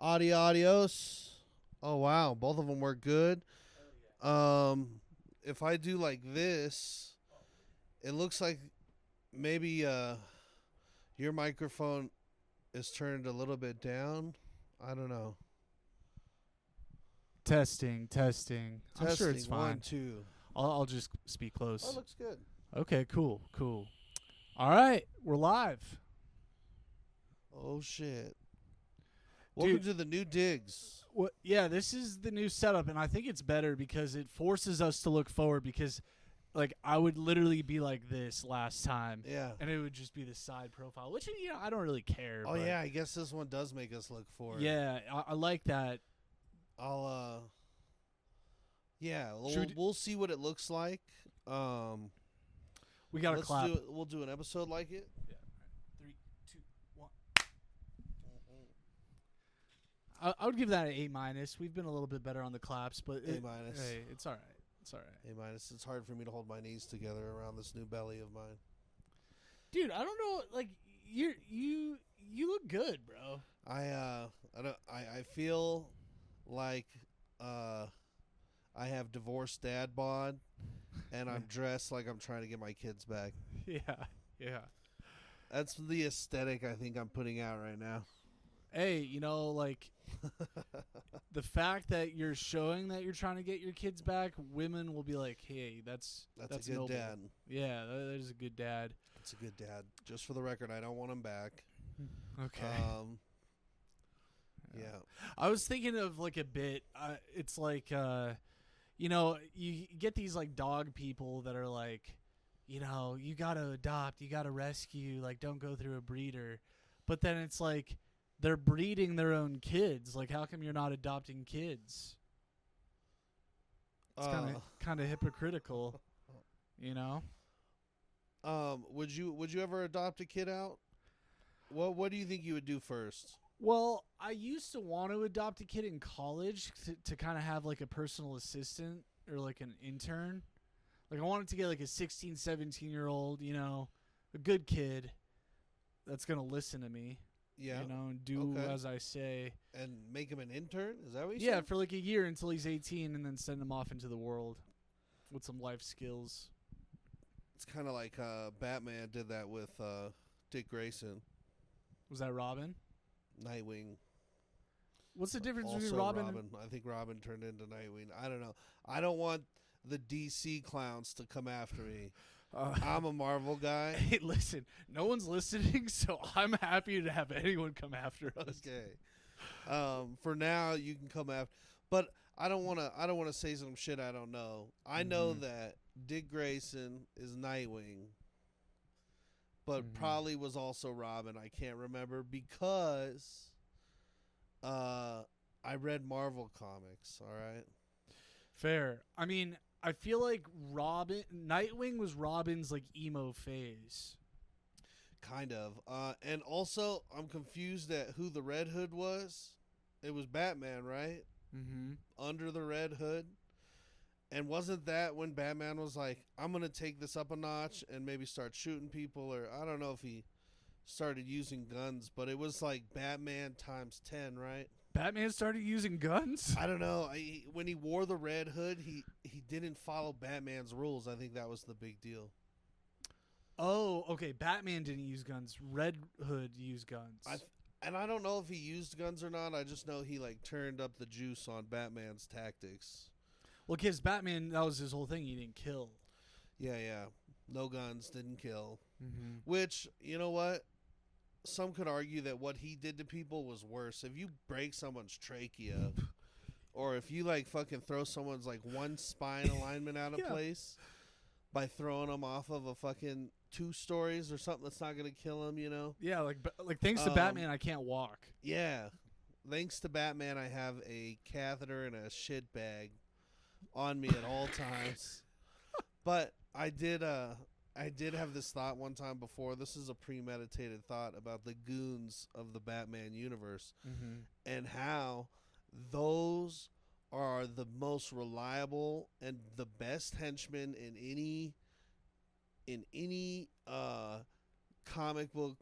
Adios. Oh wow, both of them work good. If I do like this, it looks like maybe your microphone is turned a little bit down. I don't know. Testing. I'm sure it's Testing fine. 1 2. I'll just speak Oh, it close. looks good. Okay, cool. All right, we're live. Oh shit. Welcome to the new digs. Yeah, this is the new setup, and I think it's better because it forces us to look forward. Because, like, I would literally be like this last time, Yeah. and it would just be the side profile, which I don't really care. Oh but yeah, I guess this one does make us look forward. Yeah, I like that. Yeah, Should we'll see what it looks like. We got to clap. We'll do an episode like it. Yeah. 3, 2, 1. I would give that an A-. We've been a little bit better on the claps, but A-. Hey, it's all right. A-. It's hard for me to hold my knees together around this new belly of mine. Dude, I don't know. Like you look good, bro. I feel like I have divorced dad bod, and I'm dressed like I'm trying to get my kids back. Yeah. That's the aesthetic I think I'm putting out right now. Hey, like the fact that you're showing that you're trying to get your kids back, women will be like, "Hey, that's a good noble. dad." Yeah, that is a good dad. It's a good dad. Just for the record, I don't want him back. Okay. Yeah. I was thinking of like a bit. It's like, you get these like dog people that are like, you gotta adopt, you gotta rescue, like don't go through a breeder. But then it's like they're breeding their own kids. Like, how come you're not adopting kids? It's kind of hypocritical, Would you ever adopt a kid out? What do you think you would do first? Well, I used to want to adopt a kid in college to kind of have like a personal assistant or like an intern. Like, I wanted to get like a 16, 17-year-old, a good kid that's going to listen to me. Yeah. And do as I say. And make him an intern? Is that what you said? Yeah, said? for like a year until he's 18 and then send him off into the world with some life skills. It's kind of like Batman did that with Dick Grayson. Was that Robin? Nightwing. What's the difference Also between Robin? I think Robin turned into Nightwing. I don't know. I don't want the DC clowns to come after me. I'm a Marvel guy. Hey, listen, no one's listening, so I'm happy to have anyone come after us. Okay. For now, you can come after, but I don't want to say some shit I don't know. I know that Dick Grayson is Nightwing, but probably was also Robin. I can't remember because I read Marvel comics. All right. Fair. I mean, I feel like Nightwing was Robin's like emo phase. Kind of. And also, I'm confused at who the Red Hood was. It was Batman, right? Mm-hmm. Under the Red Hood. And wasn't that when Batman was like, I'm going to take this up a notch and maybe start shooting people? Or I don't know if he started using guns, but it was like Batman times 10, right? Batman started using guns? I don't know. When he wore the Red Hood, he didn't follow Batman's rules. I think that was the big deal. Oh, okay. Batman didn't use guns. Red Hood used guns. And I don't know if he used guns or not. I just know he like turned up the juice on Batman's tactics. Well, because Batman, that was his whole thing. He didn't kill. Yeah. No guns, didn't kill. Mm-hmm. Which, you know what? Some could argue that what he did to people was worse. If you break someone's trachea, or if you like fucking throw someone's like one spine alignment out of place by throwing them off of a fucking 2 stories or something that's not gonna kill him, Yeah, like thanks to Batman, I can't walk. Yeah, thanks to Batman, I have a catheter and a shit bag on me at all times. But I did have this thought one time before. This is a premeditated thought about the goons of the Batman universe and how those are the most reliable and the best henchmen in any comic book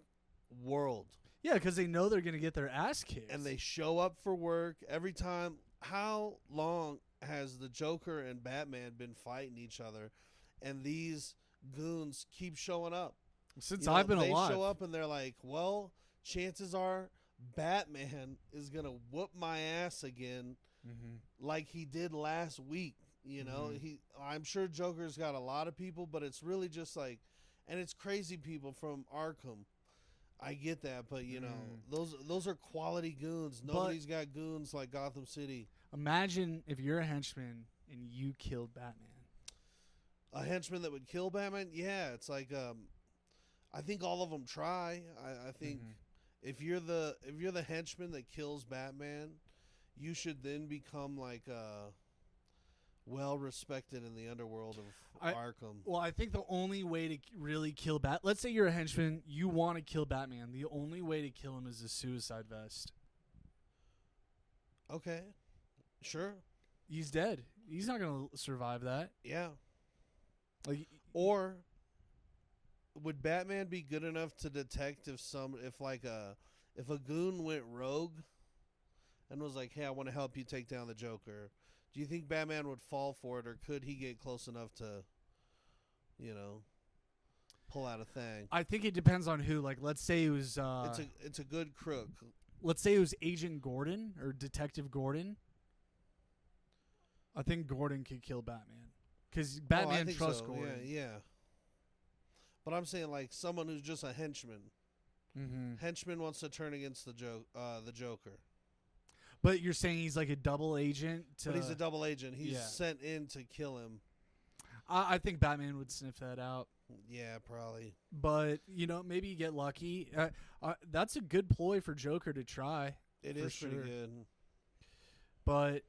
world. Yeah, because they know they're gonna get their ass kicked. and they show up for work every time. How long has the Joker and Batman been fighting each other, and these goons keep showing up? Since You know, I've been they alive. show up and they're like, well, chances are Batman is gonna whoop my ass again, like he did last week. You know, Mhm. I'm sure Joker's got a lot of people, but it's really just like, and it's crazy people from Arkham. I get that, but you know, those are quality goons. But- Nobody's got goons like Gotham City. Imagine if you're a henchman and you killed Batman. A henchman that would kill Batman, yeah, it's like I think all of them try. I think if you're the henchman that kills Batman, you should then become like well respected in the underworld of Arkham. Well, I think the only way to really kill let's say you're a henchman, you want to kill Batman. The only way to kill him is a suicide vest. Okay, sure, He's dead. He's not gonna survive that. yeah. Like, Or would Batman be good enough to detect if a goon went rogue and was like, "Hey, I want to help you take down the Joker." Do you think Batman would fall for it, or could he get close enough to, you know, pull out a thing? I think it depends on who. Like, let's say it was. It's a good crook. Let's say it was Agent Gordon or Detective Gordon. I think Gordon could kill Batman because I Batman think trusts so. Gordon. Yeah. But I'm saying like someone who's just a henchman. Mm-hmm. Henchman wants to turn against the Joker. But you're saying he's like a double agent. But he's a double agent. He's yeah. sent in to kill him. I think Batman would sniff that out. Yeah, probably. But, you know, maybe you get lucky. That's a good ploy for Joker to try. It For is pretty sure. good. But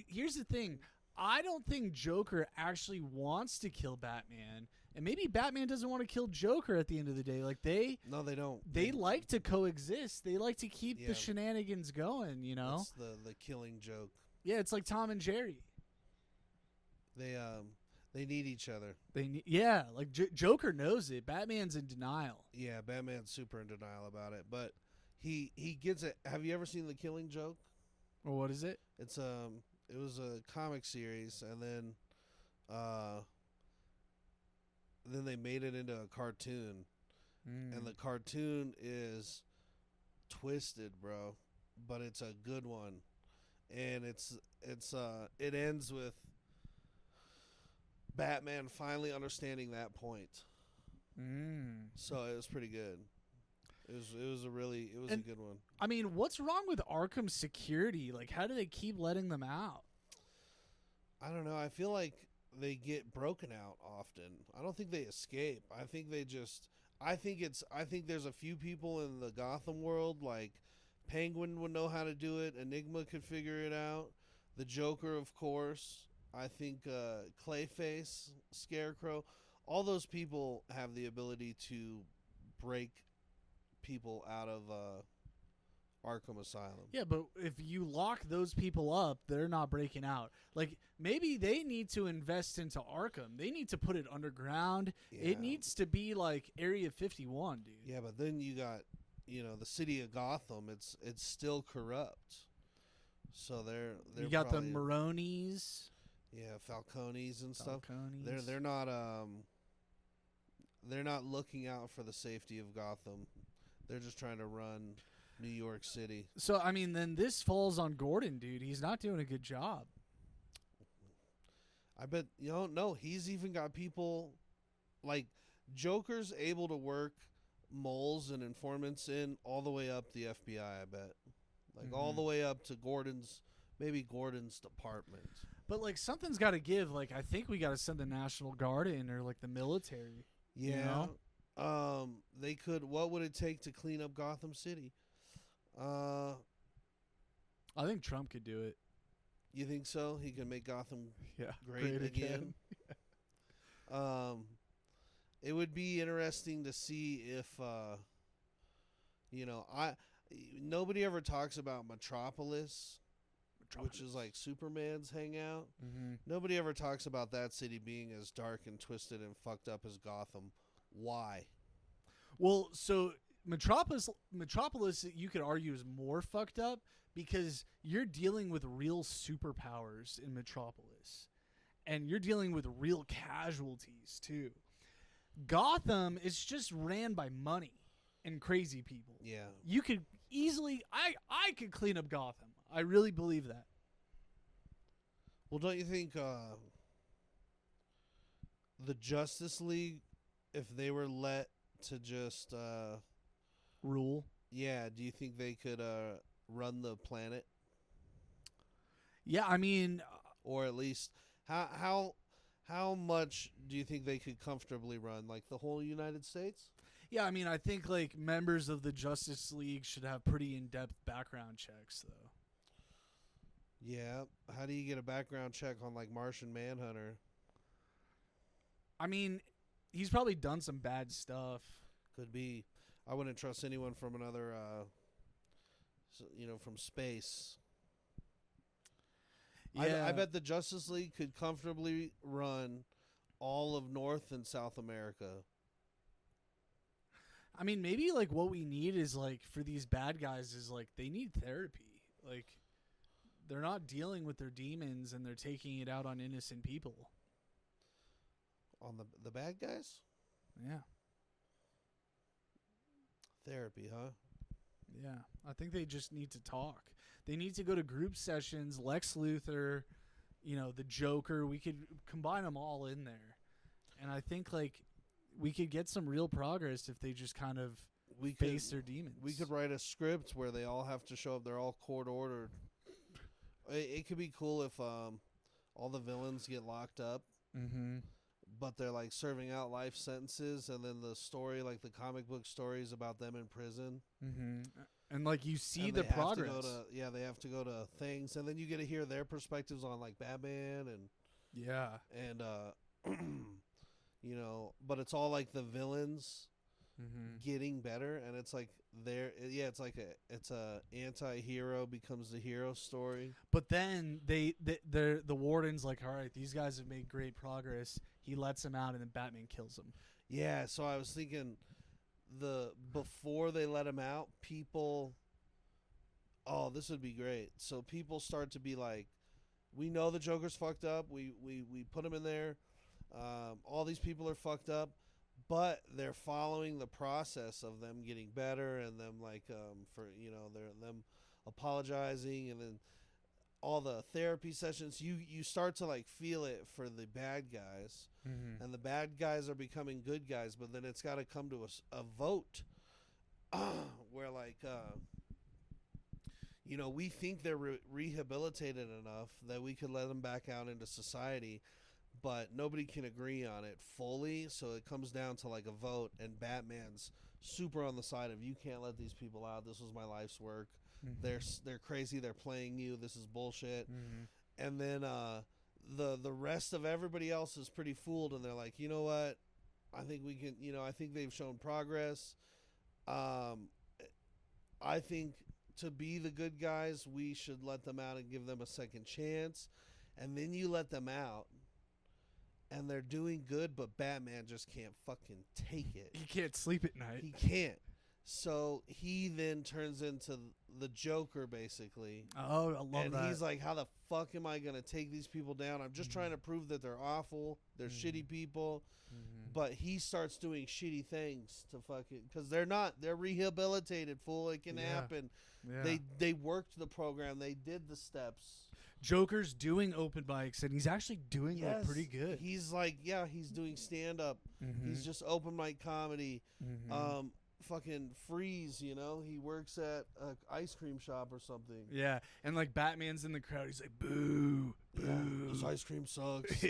here's the thing. I don't think Joker actually wants to kill Batman. And maybe Batman doesn't want to kill Joker at the end of the day. Like, No, they don't. they like to coexist. They like to keep Yeah. the shenanigans going, you know? That's the killing joke. Yeah, it's like Tom and Jerry. They need each other. Yeah, like Joker knows it. Batman's in denial. Yeah, Batman's super in denial about it, but he gets it. Have you ever seen The Killing Joke? Or what is it? It's it was a comic series, and then they made it into a cartoon, and the cartoon is twisted, bro, but it's a good one, and it ends with Batman finally understanding that point. So it was pretty good. It was a good one. I mean, what's wrong with Arkham security? Like, how do they keep letting them out? I don't know. I feel like they get broken out often. I don't think they escape. I think there's a few people in the Gotham world, like Penguin would know how to do it. Enigma could figure it out. The Joker, of course. I think Clayface, Scarecrow, all those people have the ability to break people out of Arkham Asylum. Yeah, but if you lock those people up, they're not breaking out. Like, maybe they need to invest into Arkham. They need to put it underground. Yeah. It needs to be like Area 51, dude. Yeah, but then you got, the city of Gotham. It's still corrupt. So they're You got the probably- Maronis. Yeah, Falcones and stuff. Falcones. They're not looking out for the safety of Gotham. They're just trying to run New York City. So, I mean, then this falls on Gordon, dude. He's not doing a good job. I bet no, he's even got people like Joker's able to work moles and informants in all the way up the FBI, I bet. Like all the way up to Gordon's department. But, like, something's got to give. Like, I think we got to send the National Guard in or, like, the military. Yeah. You know? They could. What would it take to clean up Gotham City? I think Trump could do it. You think so? He can make Gotham Yeah. great again. It would be interesting to see if nobody ever talks about Metropolis, which is like Superman's hangout. Nobody ever talks about that city being as dark and twisted and fucked up as Gotham. Why? Well, so Metropolis, you could argue, is more fucked up because you're dealing with real superpowers in Metropolis, and you're dealing with real casualties too. Gotham is just ran by money and crazy people. Yeah. You could easily, I could clean up Gotham. I really believe that. Well, don't you think the Justice League, if they were let to just Rule. yeah, do you think they could run the planet, Yeah, I mean, or at least how much do you think they could comfortably run, like the whole United States? yeah, I mean, I think like members of the Justice League should have pretty in-depth background checks, though. Yeah. How do you get a background check on like Martian Manhunter? I mean, he's probably done some bad stuff. Could be. I wouldn't trust anyone from another, from space. Yeah, I bet the Justice League could comfortably run all of North and South America. I mean, maybe like what we need is like for these bad guys is like they need therapy. Like they're not dealing with their demons and they're taking it out on innocent people. On the bad guys? Yeah. Therapy, huh? Yeah. I think they just need to talk. They need to go to group sessions, Lex Luthor, the Joker. We could combine them all in there. And I think like we could get some real progress if they just kind of face their demons. We could write a script where they all have to show up. They're all court ordered. It could be cool if all the villains get locked up, but they're like serving out life sentences, and then the story, like the comic book stories about them in prison. And like you see And the they have to progress. they have to go to things, and then you get to hear their perspectives on like Batman Yeah. and but it's all like the villains getting better, and it's like it's like it's a anti-hero becomes the hero story. But then the warden's like, all right, these guys have made great progress. He lets them out, and then Batman kills them. Yeah, so I was thinking before they let him out, people, oh, this would be great. So people start to be like, we know the Joker's fucked up. We put him in there. All these people are fucked up, but they're following the process of them getting better, and them like them apologizing, and then all the therapy sessions. You start to like feel it for the bad guys, and the bad guys are becoming good guys, but then it's got to come to a vote where like we think they're rehabilitated enough that we could let them back out into society, but nobody can agree on it fully, so it comes down to like a vote, and Batman's super on the side of, you can't let these people out. This was my life's work. They're crazy. They're playing you. This is bullshit. And then the rest of everybody else is pretty fooled, and they're like, you know what? I think we can. I think they've shown progress. I think to be the good guys, we should let them out and give them a second chance, and then you let them out. And they're doing good, but Batman just can't fucking take it. He can't sleep at night. He can't. So he then turns into the Joker, basically. Oh, I love that. And he's like, how the fuck am I going to take these people down? I'm just trying to prove that they're awful. They're shitty people. But he starts doing shitty things to fucking... Because they're not. They're rehabilitated, fool. It can happen. Yeah. They worked the program. They did the steps. Joker's doing open mics, and he's actually doing like pretty good. He's like, he's doing stand-up. He's just open mic comedy. Fucking Freeze, he works at an ice cream shop or something. Yeah, and like Batman's in the crowd. He's like, boo, boo. Yeah, this ice cream sucks.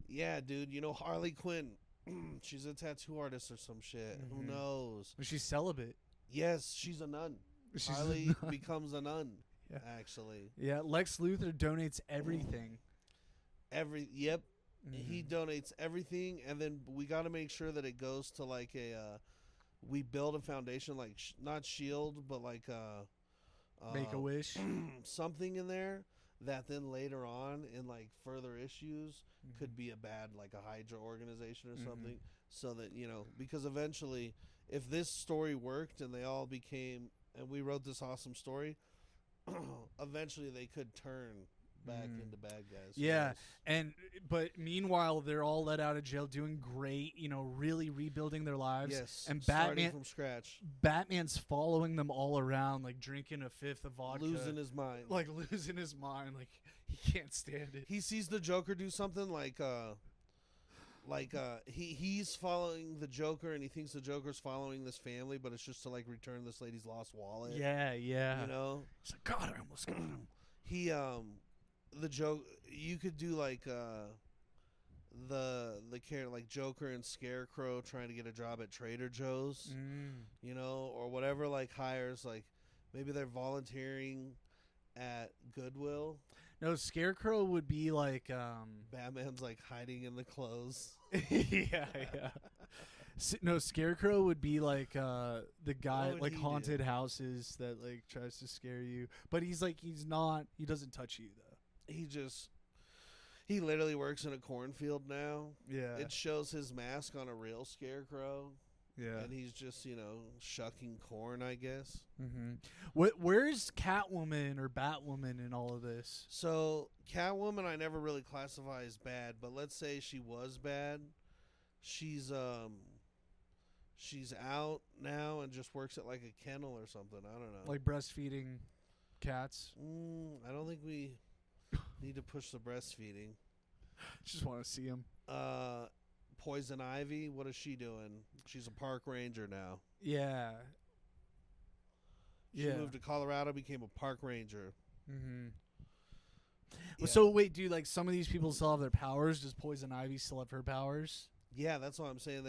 Yeah, dude, Harley Quinn, she's a tattoo artist or some shit. Who knows? She's celibate. Yes, she's a nun. She's Harley becomes a nun, Yeah. actually. Yeah, Lex Luthor donates everything. Yep. He donates everything, and then we got to make sure that it goes to like we build a foundation, like not Shield, but like Make-A-Wish. something in there that then later on in like further issues could be a bad, like a Hydra organization or something so that because eventually, if this story worked and they all became, and we wrote this awesome story, eventually they could turn back into bad guys. Yeah, but meanwhile they're all let out of jail doing great, really rebuilding their lives. Yes, And starting from scratch, Batman's following them all around, like drinking a fifth of vodka, losing his mind. like he can't stand it. He sees the Joker do something he's following the Joker, and he thinks the Joker's following this family, but it's just to like return this lady's lost wallet. Yeah. He's like, God, I almost got him. He the joke you could do like the character like Joker and Scarecrow trying to get a job at Trader Joe's, or whatever, like hires, like maybe they're volunteering at Goodwill. No, Scarecrow would be like Batman's like hiding in the clothes. yeah. No, Scarecrow would be like the guy like haunted houses that like tries to scare you, but he doesn't touch you though. He literally works in a cornfield now. Yeah. It shows his mask on a real Scarecrow. Yeah. And he's just, shucking corn, I guess. Mm-hmm. Where's Catwoman or Batwoman in all of this? So, Catwoman I never really classify as bad, but let's say she was bad. She's out now and just works at like a kennel or something. I don't know. Like breastfeeding cats? I don't think we need to push the breastfeeding. Just want to see him. Poison Ivy, what is she doing? She's a park ranger now. Yeah. She moved to Colorado, became a park ranger. Mm-hmm. Yeah. So wait, do like some of these people still have their powers? Does Poison Ivy still have her powers? Yeah, that's what I'm saying.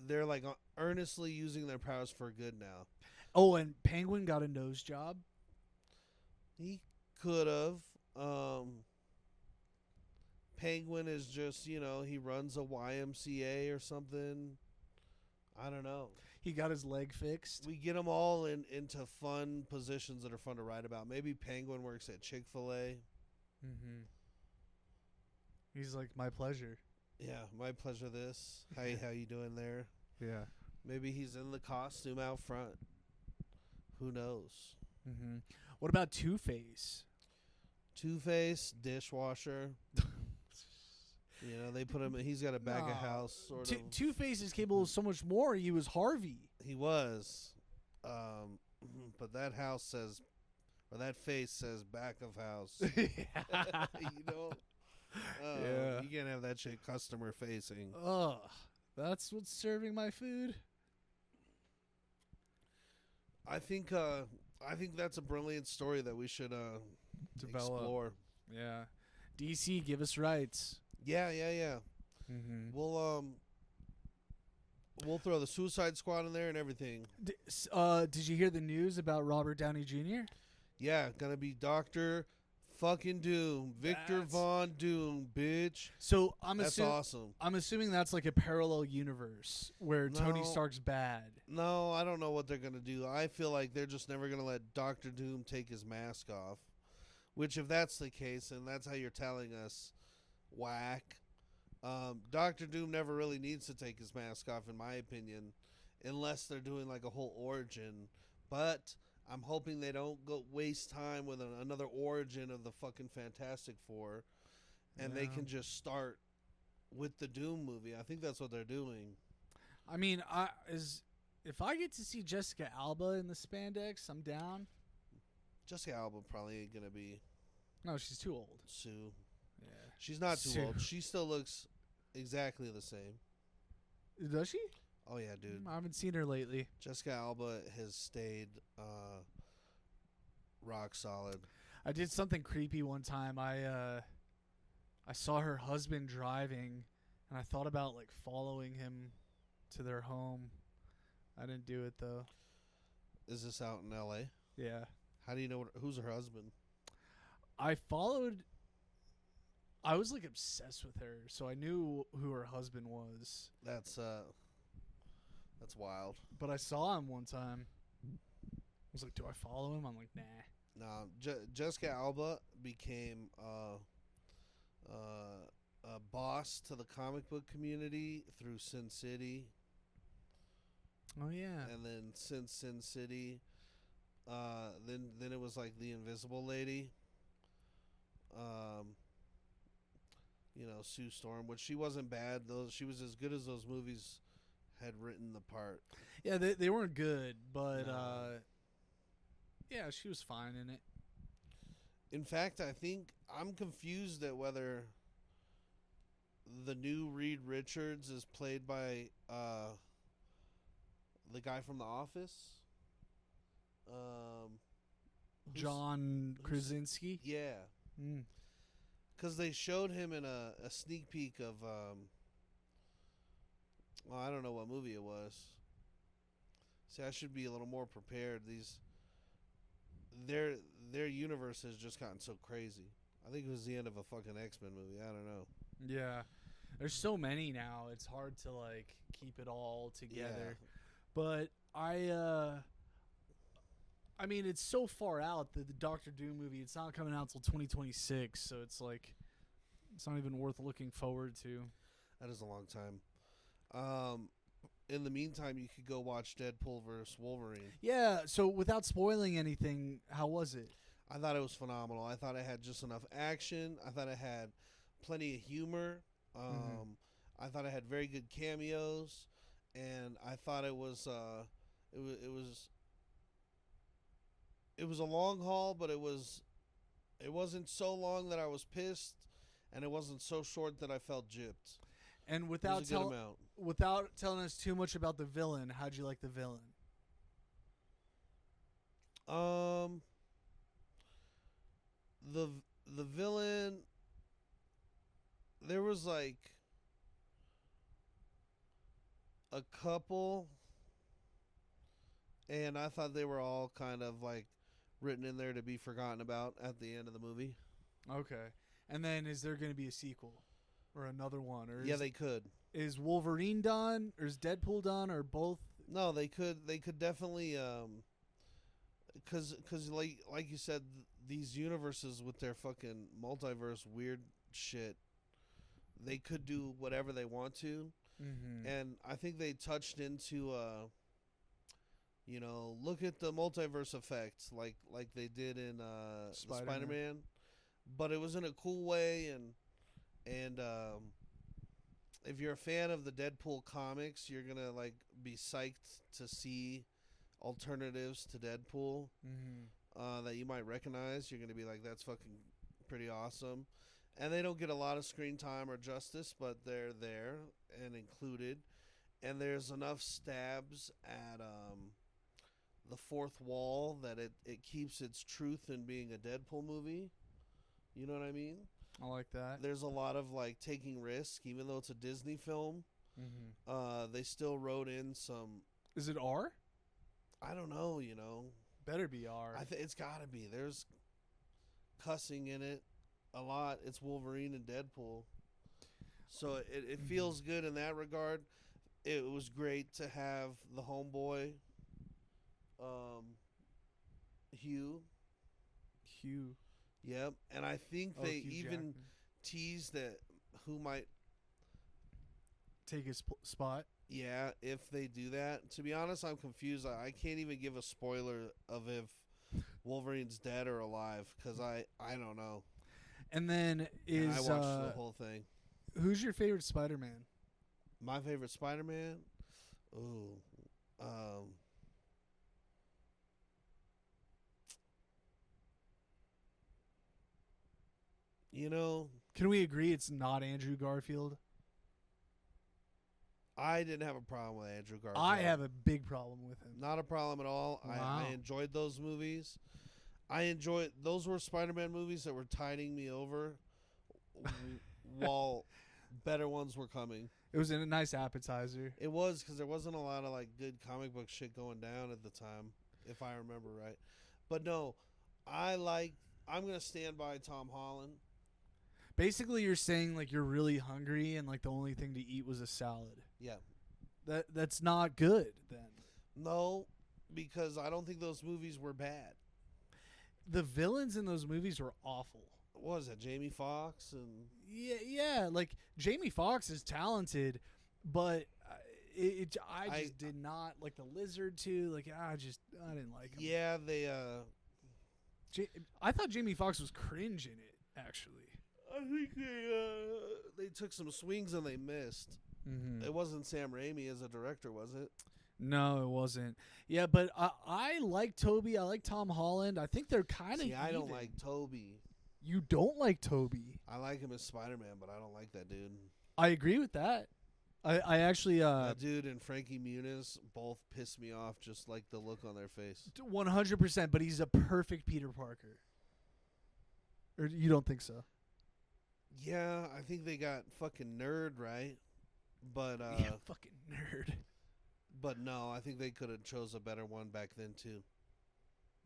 They're like earnestly using their powers for good now. Oh, and Penguin got a nose job. He could have. Penguin is just, he runs a YMCA or something. I don't know. He got his leg fixed. We get them all into fun positions that are fun to write about. Maybe Penguin works at Chick-fil-A. Mm-hmm. He's like, my pleasure. Yeah, my pleasure. This. How you doing there? Yeah. Maybe he's in the costume out front. Who knows? Mm-hmm. What about Two-Face? Two-Face, dishwasher. They put him. He's got a bag of house, sort of. Two-Face is capable of so much more. He was Harvey. He was, but that house says, or that face says, back of house. Yeah. You can't have that shit customer facing. Ugh, that's what's serving my food. I think that's a brilliant story that we should develop. Explore. Yeah, DC, give us rights. Yeah. Mm-hmm. We'll throw the Suicide Squad in there and everything. Did you hear the news about Robert Downey Jr.? Yeah, gonna be Dr. fucking Doom. Victor Von Doom, bitch. So that's awesome. I'm assuming that's like a parallel universe where Tony Stark's bad. No, I don't know what they're gonna do. I feel like they're just never gonna let Dr. Doom take his mask off. Which, if that's the case, and that's how you're telling us, whack. Dr. Doom never really needs to take his mask off, in my opinion, unless they're doing like a whole origin. But I'm hoping they don't go waste time with another origin of the fucking Fantastic Four, and they can just start with the Doom movie. I think that's what they're doing. I mean, if I get to see Jessica Alba in the spandex, I'm down. Jessica Alba probably ain't gonna be. No, she's too old. Sue. Yeah. She's not too old. She still looks exactly the same. Does she? Oh yeah, dude. I haven't seen her lately. Jessica Alba has stayed rock solid. I did something creepy one time. I saw her husband driving, and I thought about like following him to their home. I didn't do it though. Is this out in L.A.? Yeah. How do you know who's her husband? I was like obsessed with her, so I knew who her husband was. That's wild. But I saw him one time. I was like, do I follow him? I'm like, nah. No, Jessica Alba became a boss to the comic book community through Sin City, Oh yeah. and then since Sin City, then it was like the Invisible Lady. Um, Sue Storm, which she wasn't bad. She was as good as those movies had written the part. Yeah, they weren't good, but No. yeah, she was fine in it. In fact, I think I'm confused at whether the new Reed Richards is played by the guy from The Office. Who's- John who's- Krasinski. Yeah, Mm. because they showed him in a sneak peek of well, I don't know what movie it was. See, I should be a little more prepared. Their universe has just gotten so crazy. I think it was the end of a fucking X-Men movie. I don't know. Yeah, there's so many now. It's hard to like keep it all together. But I mean, it's so far out that the Doctor Doom movie, it's not coming out till 2026, so it's like it's not even worth looking forward to. That is a long time. In the meantime, you could go watch Deadpool versus Wolverine. Yeah, so without spoiling anything, how was it? I thought it was phenomenal. I thought it had just enough action. I thought it had plenty of humor. I thought it had very good cameos, and I thought it was it was a long haul, but it wasn't so long that I was pissed, and it wasn't so short that I felt gypped. And It without was a good amount. without telling us too much about the villain, how'd you like the villain? The the villain, there was like a couple, and I thought they were all kind of like written in there to be forgotten about at the end of the movie. Okay. And then is there going to be a sequel or another one, or Yeah, they could. is Wolverine done, or is Deadpool done, or both? No, they could definitely cuz like you said, these universes with their fucking multiverse weird shit, they could do whatever they want to. Mm-hmm. And I think they touched into look at the multiverse effect like they did in Spider-Man. Spider-Man, but it was in a cool way. And if you're a fan of the Deadpool comics, you're gonna like be psyched to see alternatives to Deadpool Mm-hmm. that you might recognize. You're gonna be like, that's fucking pretty awesome. And they don't get a lot of screen time or justice, but they're there and included. And there's enough stabs at the fourth wall that it keeps its truth in being a Deadpool movie. You know what I mean? I like that. There's a lot of like taking risk, even though it's a Disney film. Mm-hmm. They still wrote in some. Is it R? I don't know. Better be R. It's got to be. There's cussing in it a lot. It's Wolverine and Deadpool, so it feels good in that regard. It was great to have the homeboy, Hugh. Hugh. Yep, and I think they Hugh even Jackman. teased that who might. Take his spot. Yeah, if they do that. To be honest, I'm confused. I can't even give a spoiler of if Wolverine's dead or alive because I don't know. And then And is I watched the whole thing. who's your favorite Spider-Man? My favorite Spider-Man? Ooh. Can we agree it's not Andrew Garfield? I didn't have a problem with Andrew Garfield. I have a big problem with him. Not a problem at all. Wow. I enjoyed those movies. Those were Spider-Man movies that were tiding me over while better ones were coming. It was a nice appetizer. It was because there wasn't a lot of like good comic book shit going down at the time, if I remember right. But no, I'm gonna stand by Tom Holland. Basically, you're saying like you're really hungry and like the only thing to eat was a salad. Yeah. That's not good then. No, because I don't think those movies were bad. The villains in those movies were awful. what was that? Jamie Foxx and Yeah. Like Jamie Foxx is talented, but I just did not like the lizard too. Like I didn't like him. yeah, they I thought Jamie Foxx was cringe in it actually. I think they took some swings and they missed. Mm-hmm. It wasn't Sam Raimi as a director, was it? No, it wasn't. Yeah, but I like Toby. I like Tom Holland. I think they're kind of. See, I don't like Toby. You don't like Toby. I like him as Spider-Man, but I don't like that dude. I agree with that. I actually That dude and Frankie Muniz both piss me off, just like the look on their face. 100%. But he's a perfect Peter Parker. Or you don't think so? Yeah, I think they got fucking nerd right, but Yeah, fucking nerd. but no, I think they could have chose a better one back then too.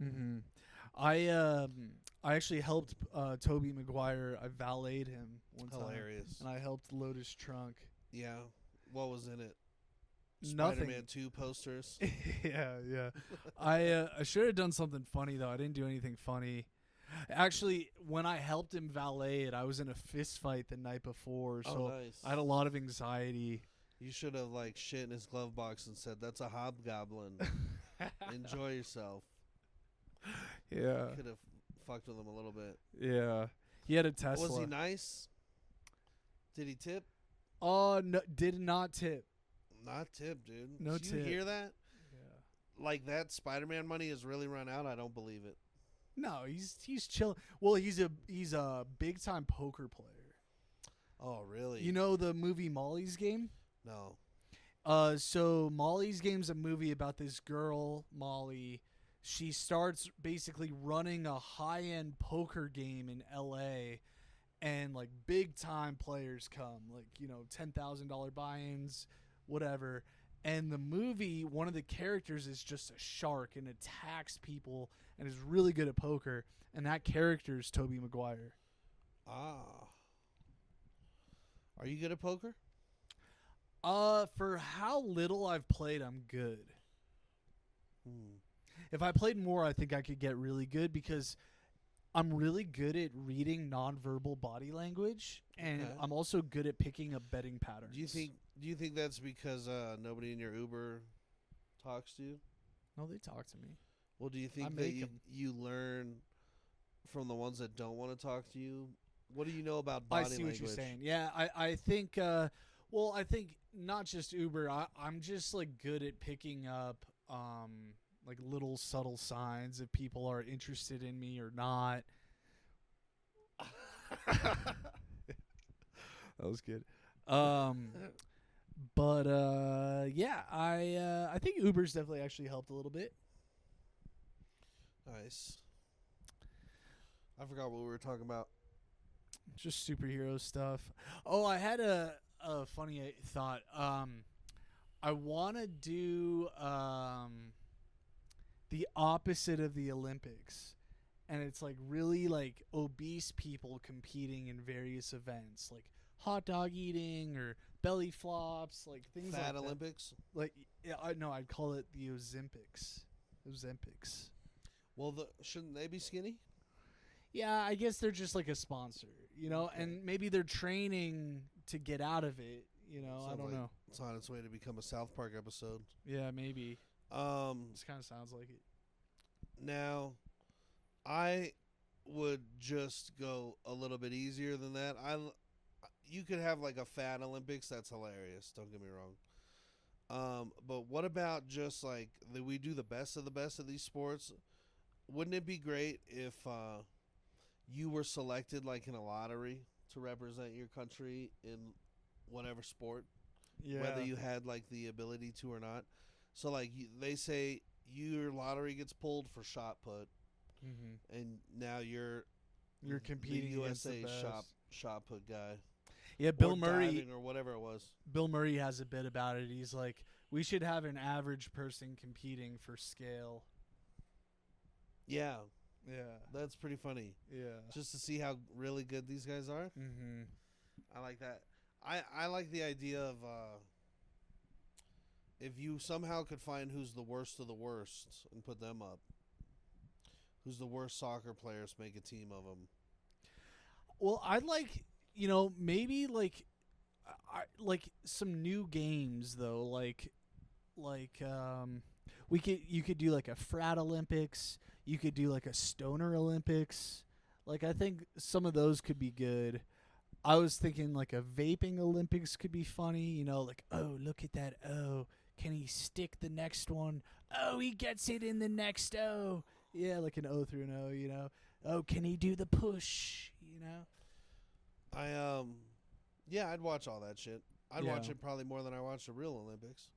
Mm-hmm. I actually helped Tobey Maguire. I valeted him one time, Hilarious. and I helped load his trunk. Yeah, what was in it? Nothing. Spider-Man 2 posters. yeah. I should have done something funny though. I didn't do anything funny. Actually, when I helped him valet it, I was in a fist fight the night before, so nice. I had a lot of anxiety. You should have like shit in his glove box and said, "That's a hobgoblin. Enjoy yourself." Yeah, Could have fucked with him a little bit. yeah. He had a Tesla. Was he nice? Did he tip? Oh, no, did not tip. Not tip, dude. No Did tip. you hear that? Yeah. Like that Spider-Man money has really run out. I don't believe it. No, he's chill. Well, he's a big time poker player. Oh, really? You know the movie Molly's Game? No. So Molly's Game's a movie about this girl, Molly. She starts basically running a high-end poker game in LA, and like big time players come, like, you know, $10,000 buy-ins, whatever. And the movie, one of the characters is just a shark and attacks people and is really good at poker, and that character is Tobey Maguire. Ah. Are you good at poker? For how little I've played, I'm good. Hmm. If I played more, I think I could get really good because I'm really good at reading nonverbal body language, and Okay. I'm also good at picking up betting patterns. Do you think that's because nobody in your Uber talks to you? No, they talk to me. Well, do you I think that make you, 'em. you learn from the ones that don't want to talk to you? What do you know about I body see language? what you're saying. Yeah, I think. Well, I think not just Uber. I'm just like good at picking up like little subtle signs if people are interested in me or not. That was good. But yeah, I think Uber's definitely actually helped a little bit. Nice. I forgot what we were talking about. Just superhero stuff. Oh, I had a funny thought. I want to do the opposite of the Olympics, and it's like really like obese people competing in various events, like hot dog eating or belly flops, like things Fat like Olympics. that. Like, yeah, I'd call it the Ozempics. Ozempics. Well, shouldn't they be skinny? Yeah, I guess they're just like a sponsor, you know, Okay. and maybe they're training to get out of it, you know. I Sounds don't like know. It's on its way to become a South Park episode. Yeah, maybe. This kind of sounds like it. Now, I would just go a little bit easier than that. You could have like a fat Olympics. That's hilarious. Don't get me wrong. But what about just like we do the best of these sports? Wouldn't it be great if you were selected like in a lottery to represent your country in whatever sport, Yeah. whether you had like the ability to or not? So like they say your lottery gets pulled for shot put, and now you're competing the against the USA best. shot put guy. Yeah, Or Bill Murray. diving or whatever it was. Bill Murray has a bit about it. He's like, we should have an average person competing for scale. Yeah, Yeah. that's pretty funny. Yeah. Just to see how really good these guys are. Mm-hmm. I like that. I like the idea of if you somehow could find who's the worst of the worst and put them up. Who's the worst soccer players? Make a team of them. Well, I'd like, maybe like some new games though, like you could do like a frat Olympics, you could do like a stoner Olympics. Like I think some of those could be good. I was thinking like a vaping Olympics could be funny, like, oh, look at that. Oh, can he stick the next one? Oh, he gets it in the next O. Yeah, like an O through an O, Oh, can he do the push, Yeah, I'd watch all that shit. I'd Yeah. watch it probably more than I watch the real Olympics.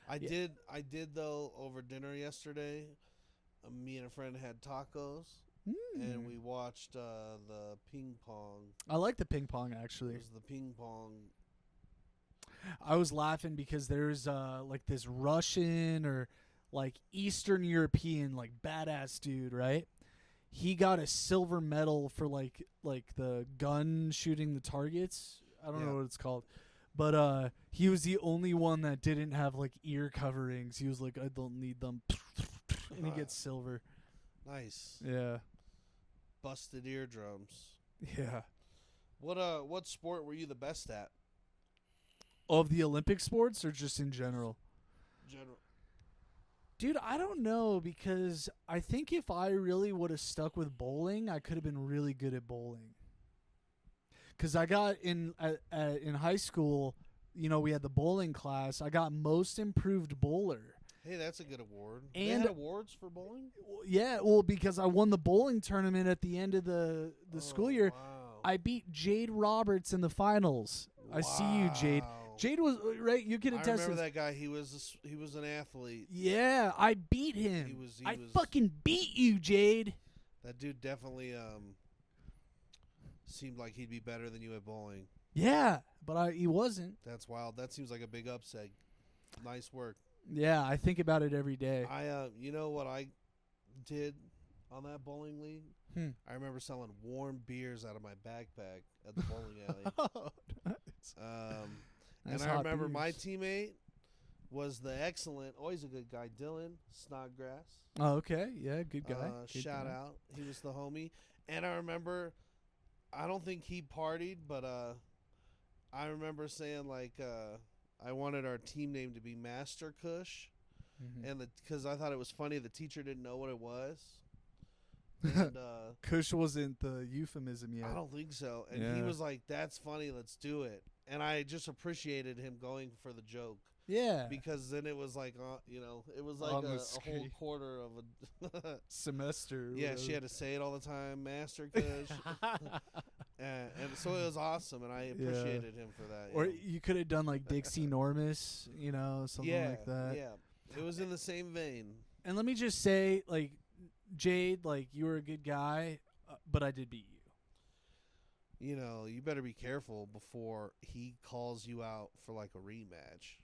I Yeah. did though over dinner yesterday. Me and a friend had tacos and we watched the ping pong. I like the ping pong It actually. was the ping pong. I was laughing because there's like this Russian or like Eastern European like badass dude, right? He got a silver medal for like the gun shooting the targets. I don't Yeah. know what it's called. But he was the only one that didn't have like ear coverings. He was like, I don't need them. And he gets silver. Nice. Yeah. Busted eardrums. Yeah. What sport were you the best at? Of the Olympic sports or just in general? General. Dude, I don't know because I think if I really would have stuck with bowling, I could have been really good at bowling. Because I got in high school, we had the bowling class. I got most improved bowler. Hey, that's a good award. They And- had awards for bowling? Yeah, well, because I won the bowling tournament at the end of the school year. Wow. I beat Jade Roberts in the finals. I see you, Jade. Wow. Jade was right. You can I attest. remember this. that guy. He was an athlete. Yeah, I beat him. He was fucking beat you, Jade. That dude definitely seemed like he'd be better than you at bowling. Yeah, but he wasn't. That's wild. That seems like a big upset. Nice work. Yeah, I think about it every day. You know what I did on that bowling league? I remember selling warm beers out of my backpack at the bowling alley. Oh, nice. And I remember my teammate was the excellent, always a good guy, Dylan Snodgrass. Oh, okay. Yeah, good guy. Good Shout guy. out. He was the homie. And I remember, I don't think he partied, but I remember saying like I wanted our team name to be Master Kush, Mhm. and because I thought it was funny, the teacher didn't know what it was. And Kush wasn't the euphemism yet. I don't think so. And he Yeah. was like, "That's funny. Let's do it." And I just appreciated him going for the joke. Yeah. Because then it was like, it was like On the a whole screen. quarter of a. Semester. or Yeah, she had to say it all the time, Master Kush, whatever. and so it was awesome, and I appreciated him for that. Or you know. you could have done like Dixie Normus, something yeah, like that. yeah, it was in the same vein. And let me just say, like, Jade, like, you were a good guy, but I did beat you. You better be careful before he calls you out for like a rematch.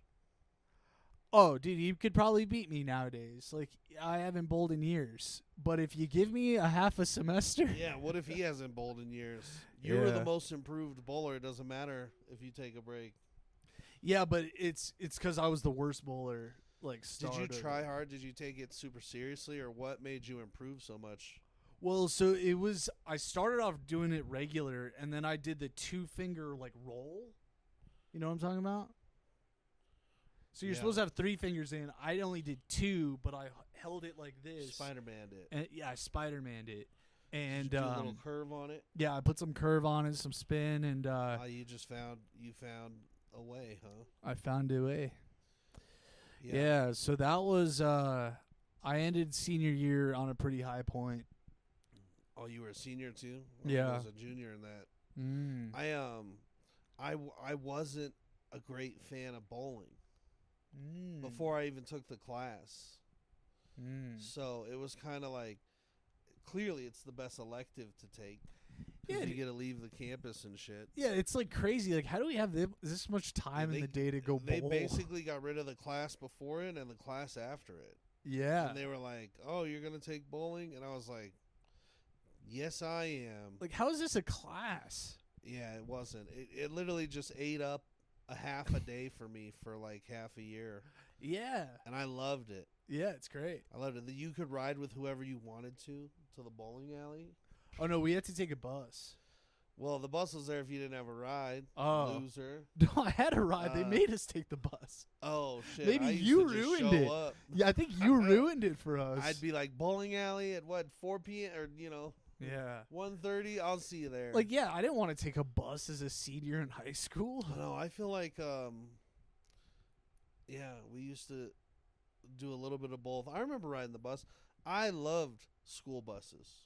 Oh, dude, you could probably beat me nowadays. Like, I haven't bowled in years. But if you give me a half a semester. Yeah, what if he hasn't bowled in years? You were the Yeah. most improved bowler. It doesn't matter if you take a break. Yeah, but it's because I was the worst bowler. Like, Did you start of try it. hard? Did you take it super seriously, or what made you improve so much? Well, so it was. I started off doing it regular, and then I did the 2-finger like roll. You know what I'm talking about? So you're Yeah. supposed to have 3 fingers in. I only did 2, but I held it like this. Spider-Man it. And yeah, I Spider-Maned it. And Did you do a little curve on it. yeah, I put some curve on it, some spin, and You just found a way, huh? I found a way. Yeah, so that was I ended senior year on a pretty high point. Oh, you were a senior too? Yeah. I was a junior in that. Mm. I wasn't a great fan of bowling Mm. before I even took the class. Mm. So it was kind of like, clearly it's the best elective to take. 'Cause Yeah, you get to leave the campus and shit. Yeah, it's like crazy. Like, how do we have this much time in the day to go They bowl? basically got rid of the class before it and the class after it. Yeah. And they were like, "Oh, you're gonna take bowling?" And I was like, "Yes, I am." Like, how is this a class? Yeah, it wasn't. It literally just ate up a half a day for me for like half a year, Yeah. and I loved it. Yeah, it's great. I loved it. That you could ride with whoever you wanted to the bowling alley. Oh, no, we had to take a bus. Well, the bus was there if you didn't have a ride. Oh. Loser. No, I had a ride. They Uh, made us take the bus. Oh shit! Maybe I used you to just ruined show it. Up. Yeah, I think you ruined it for us. I'd be like bowling alley at what 4 p.m. or yeah. 1:30. I'll see you there. Like, yeah, I didn't want to take a bus as a senior in high school. No, I feel like yeah, we used to do a little bit of both. I remember riding the bus. I loved school buses.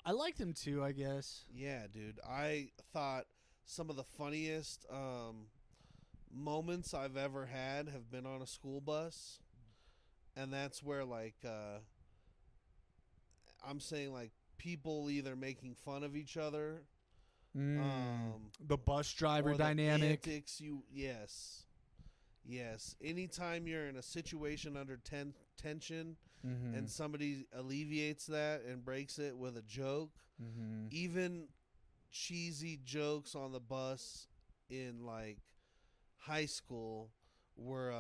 I liked him too, I guess. Yeah, dude. I thought some of the funniest moments I've ever had have been on a school bus. And that's where, like, I'm saying, like, people either making fun of each other. The bus driver or the dynamic. antics yes. Anytime you're in a situation under tension and somebody alleviates that and breaks it with a joke, even cheesy jokes on the bus in like high school were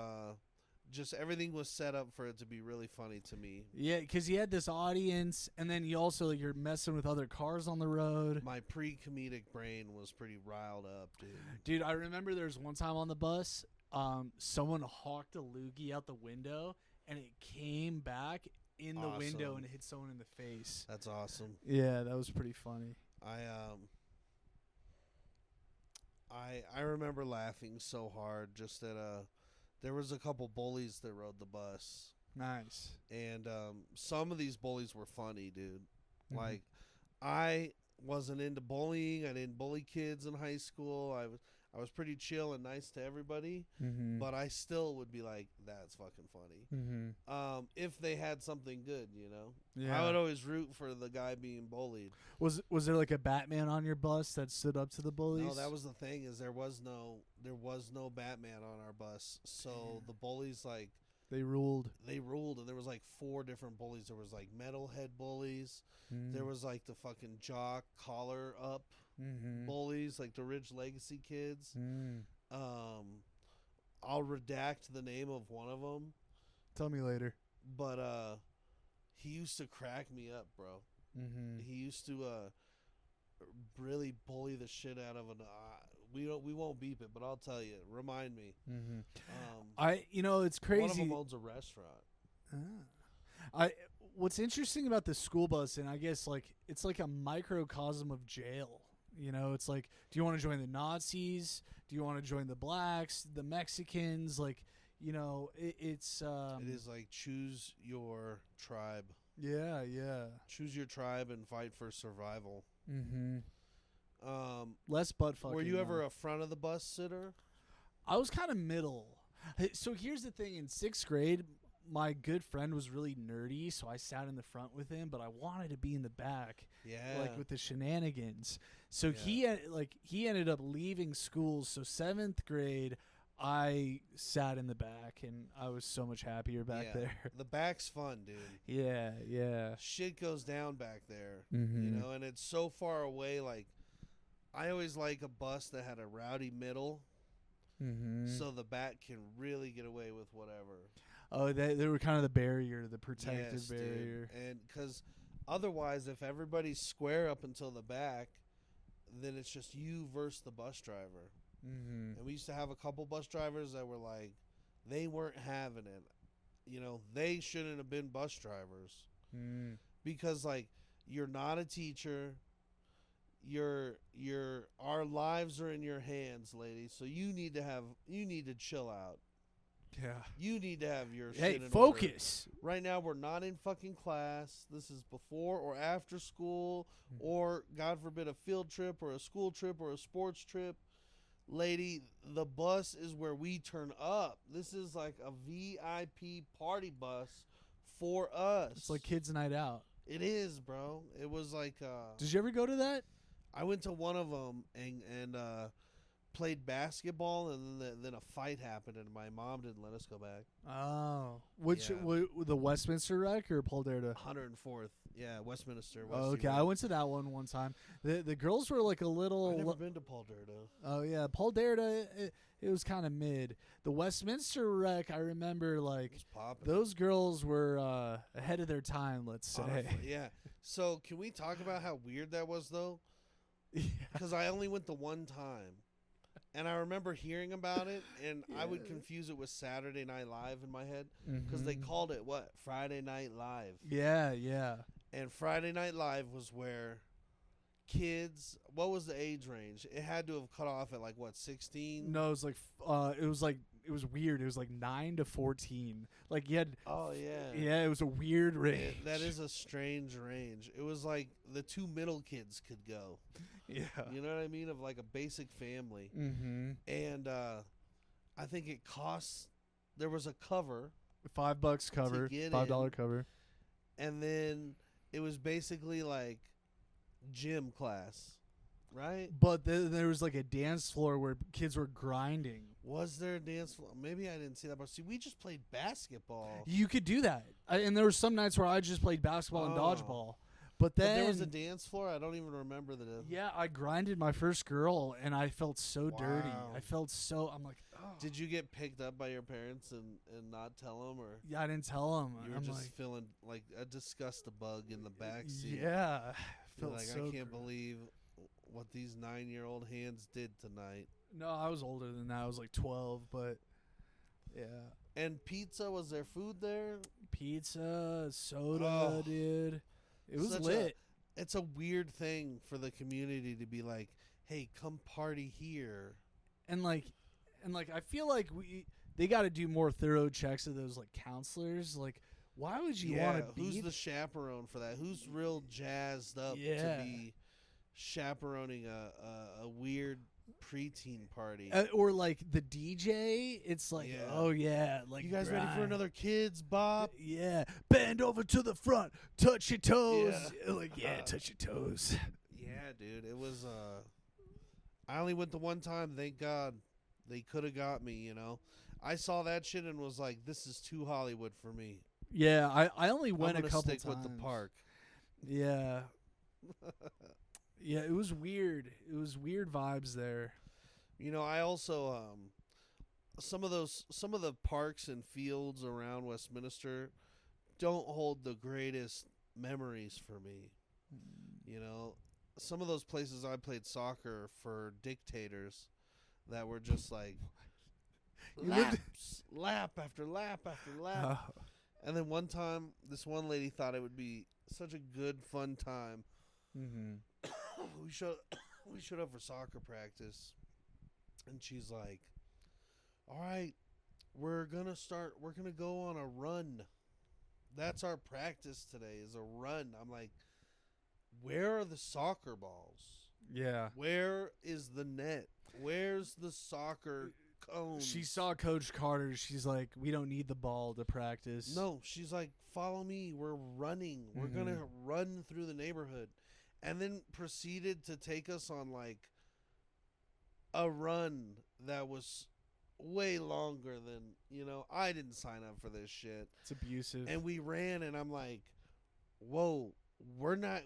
just everything was set up for it to be really funny to me. Yeah, because you had this audience, and then you also you're messing with other cars on the road. My pre-comedic brain was pretty riled up, dude. Dude, I remember there was one time on the bus, someone hawked a loogie out the window, and it came back in the window Awesome. and hit someone in the face. That's awesome. Yeah, that was pretty funny. I remember laughing so hard just that there was a couple bullies that rode the bus. Nice. And some of these bullies were funny, dude. Mhm. Like, I wasn't into bullying. I didn't bully kids in high school. I was pretty chill and nice to everybody. But I still would be like, that's fucking funny. If they had something good, Yeah. I would always root for the guy being bullied. Was there like a Batman on your bus that stood up to the bullies? No, that was the thing is there was no Batman on our bus. So the bullies They ruled. and there was like 4 different bullies. There was like metalhead bullies. There was like the fucking jock collar up bullies, like the Ridge Legacy kids. I'll redact the name of one of them, Tell me later. but he used to crack me up, bro. He used to really bully the shit out of an. We won't beep it, but I'll tell you. Remind me. It's crazy. One of them owns a restaurant. What's interesting about the school bus, and I guess like it's like a microcosm of jail. It's like, do you want to join the Nazis? Do you want to join the blacks, the Mexicans? Like, it's. It is like choose your tribe. Yeah. Choose your tribe and fight for survival. Less butt fucking. Were you ever now. a front of the bus sitter? I was kind of middle. So here's the thing: in 6th grade, my good friend was really nerdy, so I sat in the front with him, but I wanted to be in the back, Yeah. like with the shenanigans. So Yeah. he ended up leaving school. So 7th grade, I sat in the back, and I was so much happier back Yeah. there. The back's fun, dude. Yeah. Shit goes down back there, Mhm. and it's so far away. Like, I always like a bus that had a rowdy middle, so the back can really get away with whatever. Oh, they were kind of the barrier, the protective Yes, dude. barrier. And because otherwise, if everybody's square up until the back, then it's just you versus the bus driver. And we used to have a couple bus drivers that were like, they weren't having it. They shouldn't have been bus drivers because like you're not a teacher. Our lives are in your hands, lady. So you need to chill out. Yeah. You need to have your Hey, shit in focus. order. Right now, we're not in fucking class. This is before or after school, or God forbid, a field trip or a school trip or a sports trip. Lady, the bus is where we turn up. This is like a VIP party bus for us. It's like kids' night out. It is, bro. It was like Did you ever go to that? I went to one of them and played basketball, and then a fight happened, and my mom didn't let us go back. Oh, which Yeah. the Westminster Rec or Polderta? 104th, yeah, Westminster. Oh, okay, I went to that one time. The girls were like a little. I've never been to Polderta. Oh yeah, Polderta. It was kind of mid. The Westminster Rec, I remember like It's popping. those girls were ahead of their time. Let's say. Honestly, yeah. So can we talk about how weird that was though? because I only went the one time. And I remember hearing about it, and I would Yeah. confuse it with Saturday Night Live in my head because they called it what? Friday Night Live. Yeah. And Friday Night Live was where kids, what was the age range? It had to have cut off at like what, 16? No, it was weird. It was like 9 to 14. Like you had Oh yeah. yeah, it was a weird range. That is a strange range. It was like the two middle kids could go. yeah. You know what I mean? Of like a basic family. Mm-hmm. And I think it costs, there was a cover, $5 cover, get $5 in. cover. and then it was basically like gym class, right? But there was like a dance floor where kids were grinding. Was there a dance floor? Maybe I didn't see that. But see, we just played basketball. You could do that, and there were some nights where I just played basketball and Oh. dodgeball. But then But there was a dance floor. I don't even remember the. yeah, I grinded my first girl, and I felt so dirty. Wow. I felt so. I'm like, oh. Did you get picked up by your parents and not tell them, or Yeah, I didn't tell him. you were I'm just like, feeling like a disgust bug in the back seat? yeah, You're felt like, so I can't gr- believe what these 9-year-old hands did tonight. No, I was older than that. I was like 12, but yeah. And pizza, was there food there? Pizza, soda, Oh. dude. It was Such a- lit. It's a weird thing for the community to be like, hey, come party here. And like I feel like they got to do more thorough checks of those like counselors. Like, why would you want to be? who's the chaperone for that? Who's real jazzed up Yeah. to be chaperoning a weird preteen party? Or like the DJ? It's like, Yeah. oh yeah, like You guys ready for grind. another Kids Bop? Yeah, bend over to the front, touch your toes. Yeah. Like touch your toes. Yeah, dude. It was I only went the one time, thank God. They could have got me, you know. I saw that shit and was like, this is too Hollywood for me. Yeah, I only went I'm a gonna couple stick times. with the park. Yeah. Yeah, it was weird. It was weird vibes there. You know, I also some of the parks and fields around Westminster don't hold the greatest memories for me. You know, some of those places I played soccer for dictators that were just like You lived- lap after lap after lap. And then one time, this one lady thought it would be such a good, fun time. Mm-hmm. we showed up for soccer practice, and she's like, "All right, we're gonna go on a run. That's our practice today, is a run." I'm like, "Where are the soccer balls? Yeah. Where is the net? Where's the soccer cones?" She saw Coach Carter. She's like, we don't need the ball to practice. No, she's like, "Follow me. We're running. We're Mhm. gonna run through the neighborhood," and then proceeded to take us on like a run that was way longer than, you know. I didn't sign up for this shit, It's abusive. and we ran, and I'm like, "Whoa,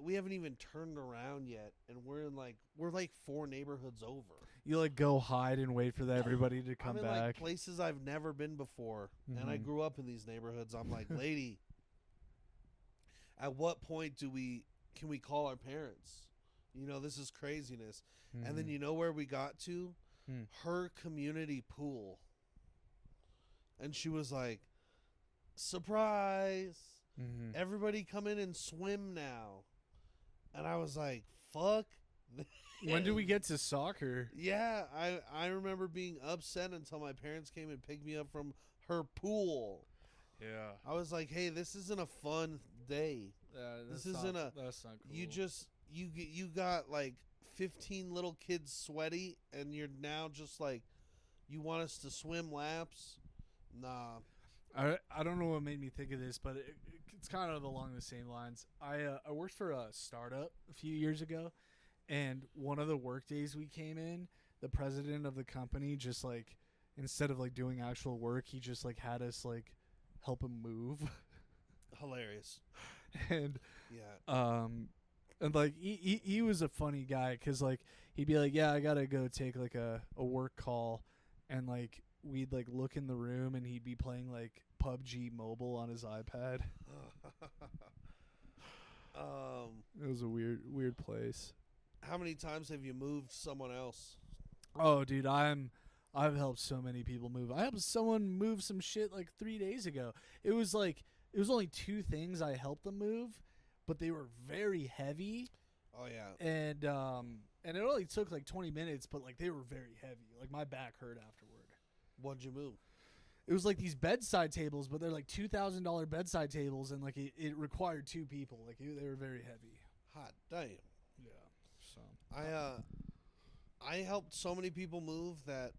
we haven't even turned around yet, and we're like 4 neighborhoods over." You like go hide and wait for everybody to come I'm in back. like places I've never been before, and I Mhm. grew up in these neighborhoods. I'm like, lady, at what point can we call our parents? You know, this is craziness. And then Mhm. you know where we got to? Hmm. Her community pool. And she was like, "Surprise! Mhm. Everybody come in and swim now." And I was like, "Fuck." When did we get to soccer? Yeah, I remember being upset until my parents came and picked me up from her pool. Yeah. I was like, "Hey, this isn't a fun day. This isn't a- That's not cool. You got like 15 little kids sweaty, and you're now just like, you want us to swim laps? Nah." I don't know what made me think of this, but it's kind of along the same lines. I worked for a startup a few years ago, and one of the work days we came in, the president of the company just like, instead of like doing actual work, he just like had us like help him move. Hilarious. And Yeah. and like he was a funny guy because like he'd be like, yeah, I gotta go take like a work call, and like we'd like look in the room and he'd be playing like PUBG Mobile on his iPad. It was a weird place. how many times have you moved someone else? Oh, dude, I've helped so many people move. I helped someone move some shit like 3 days ago. It was only two things I helped them move, but they were very heavy, Oh yeah. and it only took like 20 minutes, but like they were very heavy. Like my back hurt afterward. What'd you move? It was like these bedside tables, but they're like $2,000 bedside tables, and like it required two people. Like they were very heavy. Hot damn. Yeah. So I helped so many people move that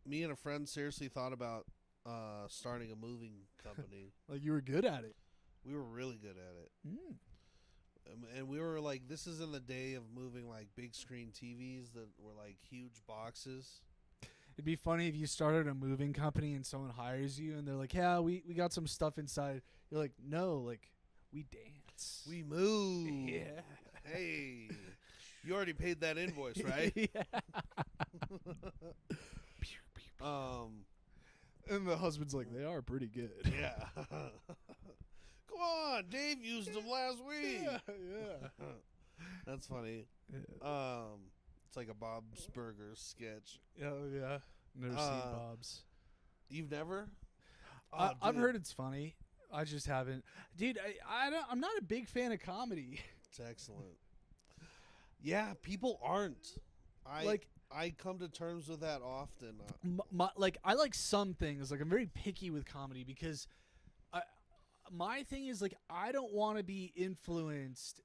me and a friend seriously thought about starting a moving company. like you were good at it. We were really good at it. Mm. And we were like, this is in the day of moving like big screen TVs that were like huge boxes. It'd be funny if you started a moving company and someone hires you and they're like, "Yeah, we got some stuff inside." You're like, "No, like we dance." We move. Yeah. Hey, you already paid that invoice, right? Yeah. And the husband's like, "They are pretty good." Yeah. Come on, Dave used them last week. Yeah. That's funny. Yeah. It's like a Bob's Burgers sketch. Oh yeah. Never seen Bob's. You've never? Oh, I've dude, heard it's funny. I just haven't. Dude, I'm not a big fan of comedy. it's excellent. Yeah, people aren't. I come to terms with that often. I like some things. Like I'm very picky with comedy because my thing is like I don't want to be influenced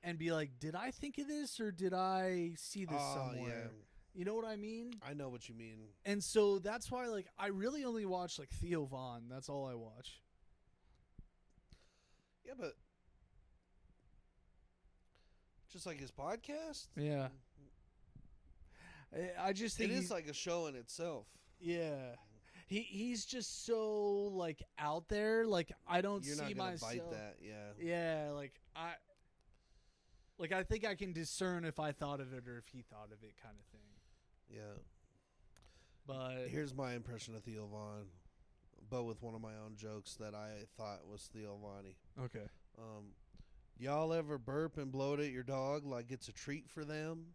and be like, did I think of this or did I see this somewhere? You know what I mean? I know what you mean. And so that's why like I really only watch like Theo Vaughn. That's all I watch. Yeah, but just like his podcast. Yeah. I just think it is like a show in itself. Yeah. He's just so like out there. Like I don't You're see not gonna myself. bite that, yeah. Yeah, I think I can discern if I thought of it or if he thought of it, kind of thing. Yeah. But Here's my impression of Theo Vaughn, but with one of my own jokes that I thought was Theo Vaughn. okay. Y'all ever burp and bloat at your dog like it's a treat for them?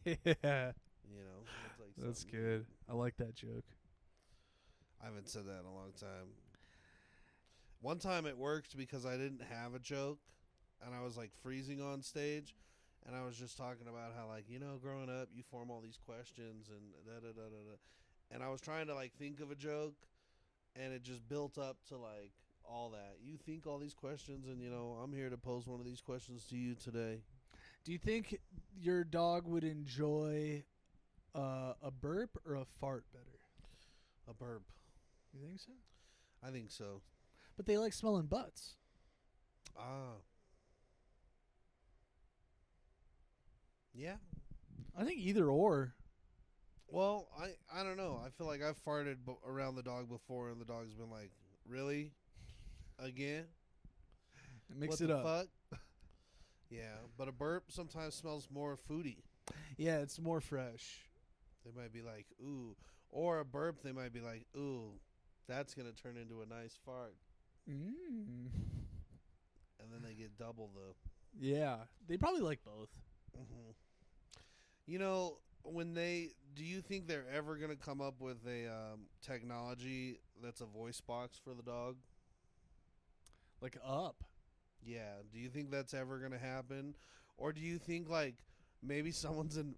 Yeah, You know, it's like that's something- good. I like that joke. I haven't said that in a long time. One time it worked because I didn't have a joke, and I was like freezing on stage, and I was just talking about how like, you know, growing up you form all these questions and da da da da da, and I was trying to like think of a joke, and it just built up to like all that. You think all these questions, and you know, I'm here to pose one of these questions to you today. Do you think your dog would enjoy a burp or a fart better? A burp. You think so? I think so. But they like smelling butts. Ah. Yeah. I think either or. Well, I don't know. I feel like I've farted around the dog before, and the dog's been like, "Really? Again? Mix What it the up. fuck?" Yeah, but a burp sometimes smells more foody. Yeah, it's more fresh. They might be like, "Ooh," or a burp. They might be like, "Ooh, that's gonna turn into a nice fart," Mm. and then they get double the. Yeah, they probably like both. Mm-hmm. You know, do you think they're ever gonna come up with a technology that's a voice box for the dog? Like up. Yeah. Do you think that's ever gonna happen, or do you think like maybe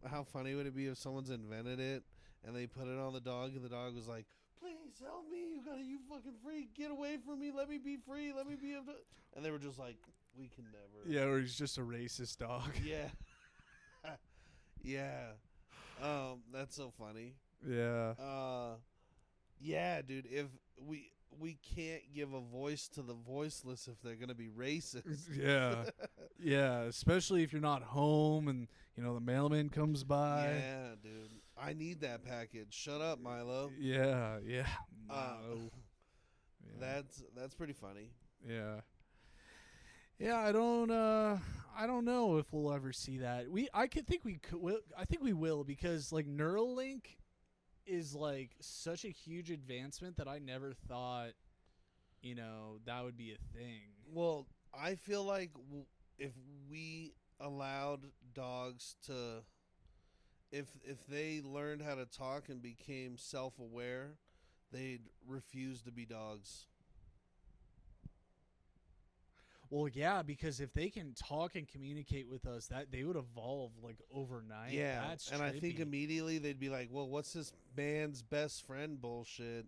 how funny would it be if someone's invented it and they put it on the dog and the dog was like, "Please help me! You fucking freak! Get away from me! Let me be free! Let me be able to." And they were just like, "We can never." Yeah, or he's just a racist dog. Yeah. Yeah. That's so funny. Yeah. Yeah, dude. If we can't give a voice to the voiceless if they're gonna be racist. Yeah. Yeah, especially if you're not home and, you know, the mailman comes by. Yeah, dude. I need that package. Shut up, Milo. Yeah, yeah. Uh, No. Yeah. That's pretty funny. Yeah. Yeah, I don't know if we'll ever see that. I think we will because like Neuralink is like such a huge advancement that I never thought, you know, that would be a thing. Well, I feel like if we allowed dogs to, if they learned how to talk and became self-aware, they'd refuse to be dogs. Well, yeah, because if they can talk and communicate with us, that they would evolve like overnight. Yeah, That's and I think trippy. immediately they'd be like, "Well, what's this man's best friend bullshit?"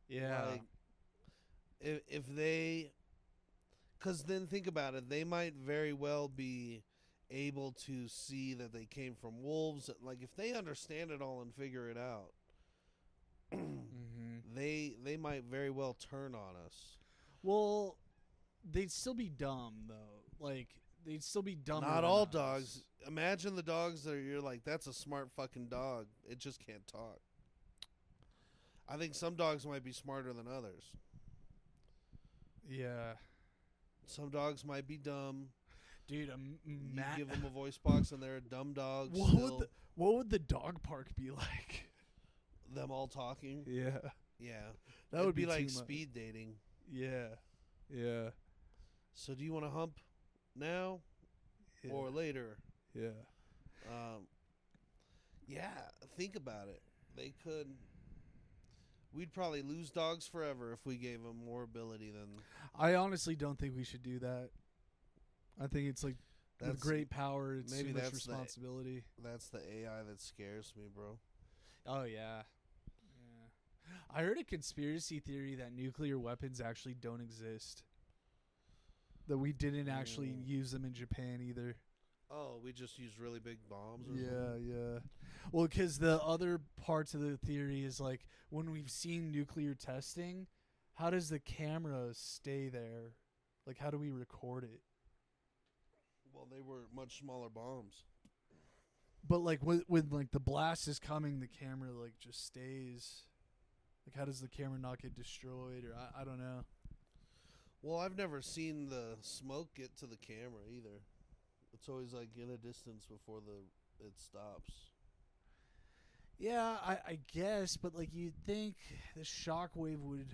Yeah. Like, if they, because then think about it, they might very well be able to see that they came from wolves. Like, if they understand it all and figure it out, Mm-hmm. they might very well turn on us. Well, they'd still be dumb though. Like they'd still be dumber. Not than all us. dogs. Imagine the dogs that you're like, that's a smart fucking dog. It just can't talk. I think some dogs might be smarter than others. Yeah, Some dogs might be dumb. dude. You give them a voice box and they're a dumb dog. What would the dog park be like? Them all talking. Yeah, Yeah, that it'd would be be like too much. speed dating. Yeah, yeah, So do you want to hump now yeah. or later? yeah. Yeah, think about it. They could. We'd probably lose dogs forever if we gave them more ability than. I honestly don't think we should do that. I think it's like with That's great power, it's maybe too much that's the- responsibility. That's the AI that scares me, bro. Oh yeah. Yeah. I heard a conspiracy theory that nuclear weapons actually don't exist. That we didn't actually Mm. use them in Japan either. Oh, we just use really big bombs. Or Yeah, something? yeah. Well, because the other parts of the theory is like when we've seen nuclear testing, how does the camera stay there? Like, how do we record it? Well, they were much smaller bombs. But like when like the blast is coming, the camera like just stays. Like, how does the camera not get destroyed? Or I don't know. Well, I've never seen the smoke get to the camera either. It's always like in a distance before it stops. Yeah, I guess, but like you'd think the shockwave would.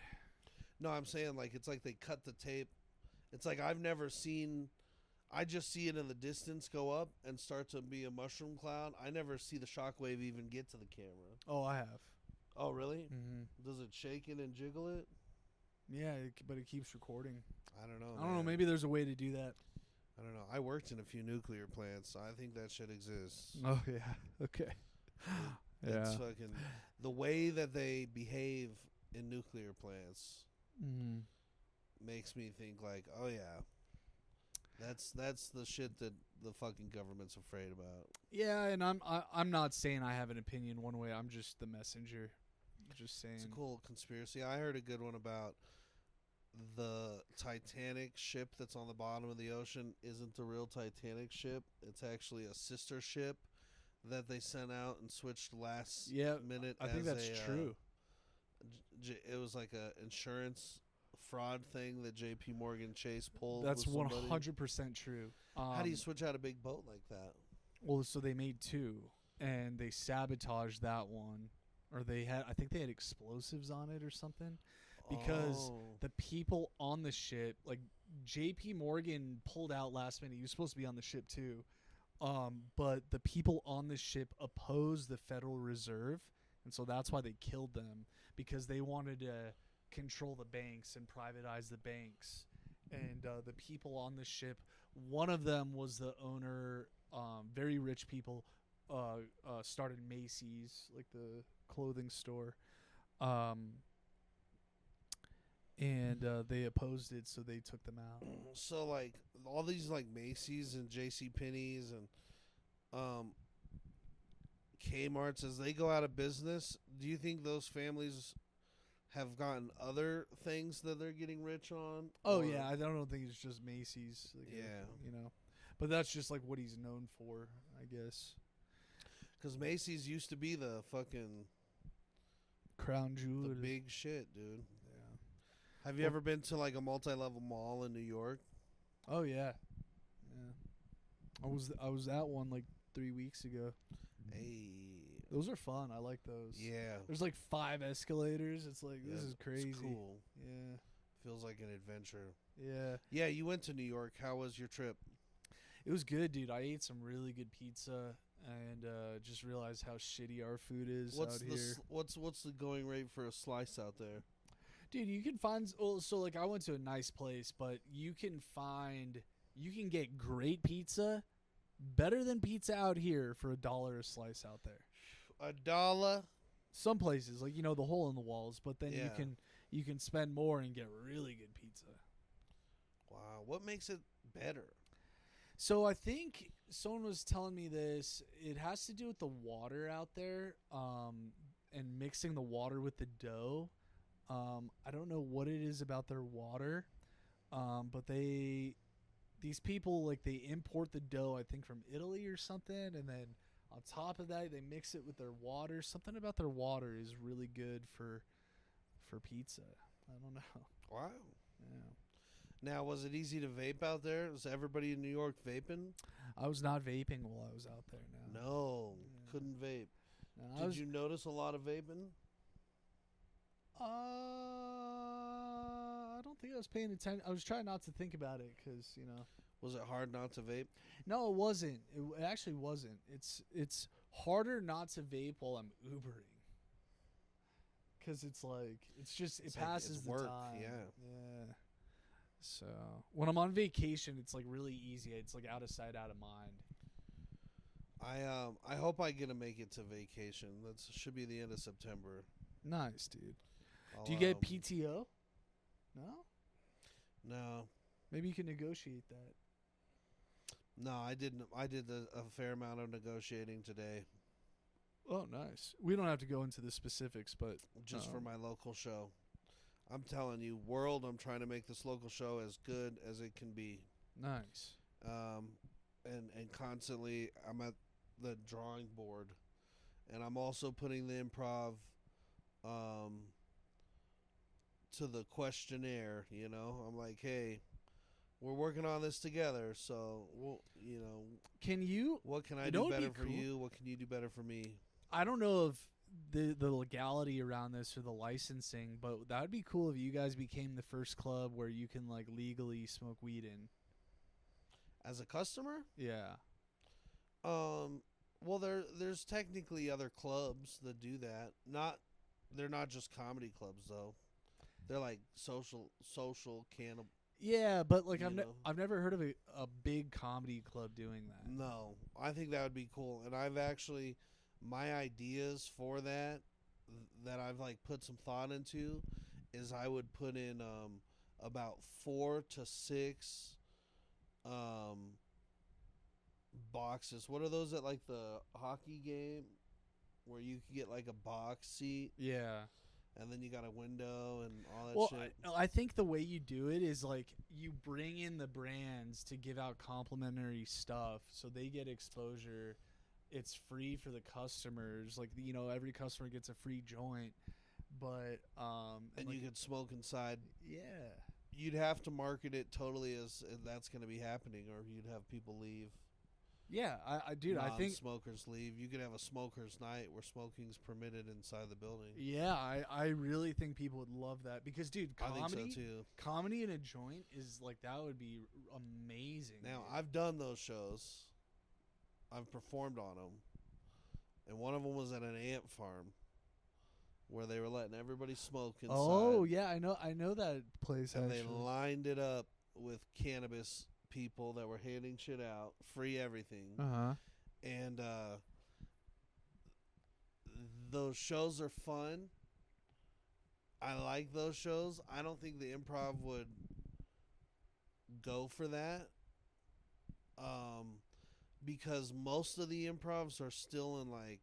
No, I'm saying like it's like they cut the tape. It's like I've never seen. I just see it in the distance go up and start to be a mushroom cloud. I never see the shockwave even get to the camera. Oh, I have. Oh, really? Mm-hmm. Does it shake it and jiggle it? Yeah, but it keeps recording. I don't know. I don't know. man. Maybe there's a way to do that. I don't know. I worked in a few nuclear plants, so I think that shit exists. Oh yeah. Okay. It's fucking the way that they behave in nuclear plants Mm-hmm. makes me think like, oh yeah, that's the shit that the fucking government's afraid about. Yeah, and I'm not saying I have an opinion one way. I'm just the messenger. Just saying. It's a cool conspiracy. I heard a good one about the Titanic ship that's on the bottom of the ocean isn't the real Titanic ship. It's actually a sister ship that they sent out and switched last Yeah, minute. I think as that's true. It was like a insurance fraud thing that J.P. Morgan Chase pulled. That's with somebody. 100% true. How do you switch out a big boat like that? Well, so they made two, and they sabotaged that one, or I think they had explosives on it or something, because Oh. the people on the ship, like J.P. Morgan pulled out last minute. He was supposed to be on the ship too, but the people on the ship opposed the Federal Reserve, and so that's why they killed them, because they wanted to control the banks and privatize the banks. And the people on the ship, one of them was the owner. Very rich people started Macy's, like the clothing store, and they opposed it, so they took them out. So like all these like Macy's and J.C. Penney's and Kmart's, as they go out of business, do you think those families have gotten other things that they're getting rich on? Oh Or- yeah, I don't think it's just Macy's. Like, Yeah. you know, but that's just like what he's known for, I guess. Because Macy's used to be the fucking Crown Jewel. the big shit, dude. Yeah. Have you Well- ever been to like a multi-level mall in New York? Oh yeah. Yeah. I was at one like 3 weeks ago. Hey, Those are fun. I like those. yeah, There's like 5 escalators. It's like this Yeah, is crazy. It's cool. Yeah. Feels like an adventure. Yeah. Yeah, you went to New York. How was your trip? It was good, dude. I ate some really good pizza and just realized how shitty our food is What's out the here. what's the going rate for a slice out there? Dude, you can find so like I went to a nice place, but you can get great pizza, better than pizza out here for $1 a slice out there. $1? Some places, like the hole in the walls, but then Yeah. you can spend more and get really good pizza. Wow. What makes it better? So I think someone was telling me this. It has to do with the water out there, and mixing the water with the dough. I don't know what it is about their water, but these people like they import the dough, I think from Italy or something, and then on top of that they mix it with their water. Something about their water is really good for pizza. I don't know. Wow. Yeah. Now, was it easy to vape out there? Was everybody in New York vaping? I was not vaping while I was out there. No, Yeah. couldn't vape. No, Did you notice a lot of vaping? I don't think I was paying attention. I was trying not to think about it because Was it hard not to vape? No, it wasn't. It actually wasn't. It's harder not to vape while I'm Ubering. Because it's like it It's like passes it's the work, time. yeah. Yeah. So when I'm on vacation, it's like really easy. It's like out of sight, out of mind. I hope I get to make it to vacation. That should be the end of September. Nice, dude. I'll, Do you get PTO? No. No, Maybe you can negotiate that. no, I didn't. I did a fair amount of negotiating today, Oh, nice. We don't have to go into the specifics, but just for my local show. I'm telling you, world, I'm trying to make this local show as good as it can be. nice. And constantly I'm at the drawing board, and I'm also putting the improv to the questionnaire. I'm like, hey, we're working on this together, so Can you? what can I You know do what'd be better for cool? you? What can you do better for me? I don't know if the legality around this or the licensing, but that would be cool if you guys became the first club where you can like legally smoke weed in. As a customer, Yeah. well, there's technically other clubs that do that. They're not just comedy clubs though. They're like social cannibal. Yeah, but like You know. I've never heard of a big comedy club doing that. No, I think that would be cool. And I've actually, my ideas for that I've like put some thought into, is I would put in about 4 to 6 boxes. What are those at like the hockey game, where you can get like a box seat Yeah. and then you got a window and all that Well, shit? I think the way you do it is like you bring in the brands to give out complimentary stuff so they get exposure. It's free for the customers. Like every customer gets a free joint, but and like, you could smoke inside. yeah. You'd have to market it totally as that's going to be happening, or you'd have people leave. Yeah, dude, I think smokers leave. You could have a smokers night where smoking's permitted inside the building. yeah, I really think people would love that because dude, I think so too. comedy in a joint is like that would be amazing. Now, dude. I've done those shows. I've performed on them. And one of them was at an ant farm where they were letting everybody smoke inside. Oh, yeah, I know that place And actually. they lined it up with cannabis people that were handing shit out, free everything. Uh-huh. And those shows are fun. I like those shows. I don't think the improv would go for that. Because most of the improvs are still in like,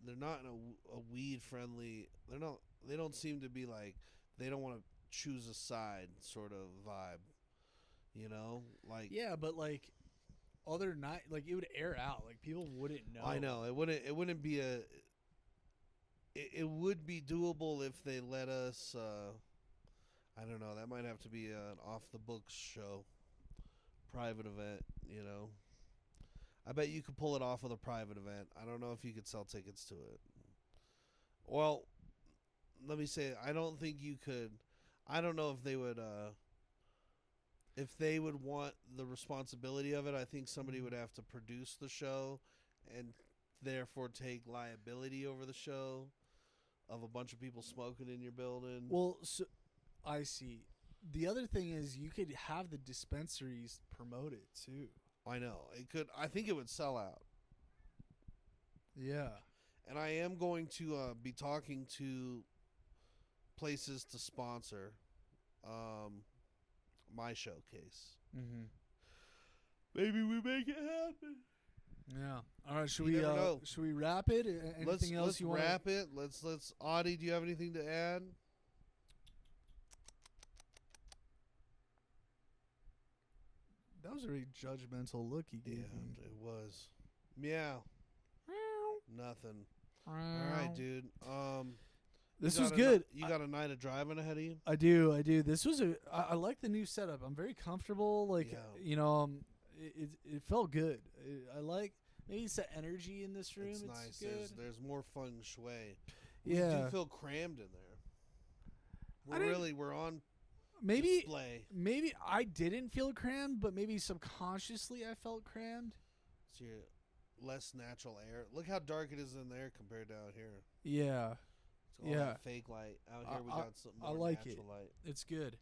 they're not in a weed friendly. They don't seem to be like, they don't want to choose a side sort of vibe. Like, Yeah, but like other night, like it would air out, like people wouldn't know. I know it wouldn't be it would be doable if they let us. I don't know. That might have to be an off the books show, private event. I bet you could pull it off with a private event. I don't know if you could sell tickets to it. Well, let me say, I don't think you could. I don't know if they would if they would want the responsibility of it, I think somebody would have to produce the show and therefore take liability over the show of a bunch of people smoking in your building. Well, so I see. The other thing is you could have the dispensaries promote it too. I know. It could. I think it would sell out. Yeah. And I am going to be talking to places to sponsor my showcase. Mm-hmm. Maybe we make it happen. Yeah. All right. Should You we never know. should we wrap it? Anything else let's you want? wrap it. Let's. Audie, do you have anything to add? That was a very judgmental look he gave me. It was. Meow. Nothing. All right, dude. This you was got good. You got a night of driving ahead of you. I do. This was I like the new setup. I'm very comfortable. Like, Yeah. you know, it felt good. I like, maybe it's the energy in this room. It's It's nice. good. There's more feng shui. We Yeah. do feel crammed in there. I didn't- We're on Maybe display. maybe I didn't feel crammed, but maybe subconsciously I felt crammed. So you're less natural air. Look how dark it is in there compared to out here. Yeah, It's all Yeah. that fake light. Out here we got some I more like natural it. light. it's good.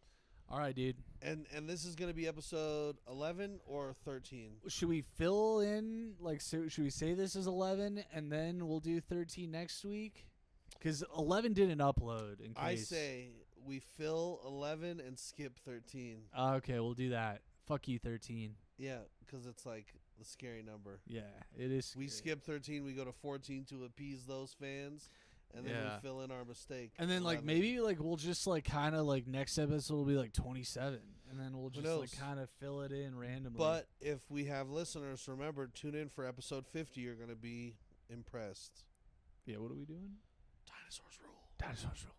All right, dude. And this is going to be episode 11 or 13. Should we fill in, like, so should we say this is 11 and then we'll do 13 next week? Because 11 didn't upload. In case. I say we fill 11 and skip 13. Okay, we'll do that. Fuck you, 13. Yeah, because it's like the scary number. Yeah, it is. We scary. skip 13, we go to 14 to appease those fans, and then Yeah. we fill in our mistake. And then, like, 11. maybe, like, we'll just, like, kind of, like, next episode will be, like, 27. And then we'll just, like, knows? kind of fill it in randomly. But if we have listeners, remember, tune in for episode 50. You're going to be impressed. yeah, what are we doing? Dinosaurs rule. Dinosaurs rule.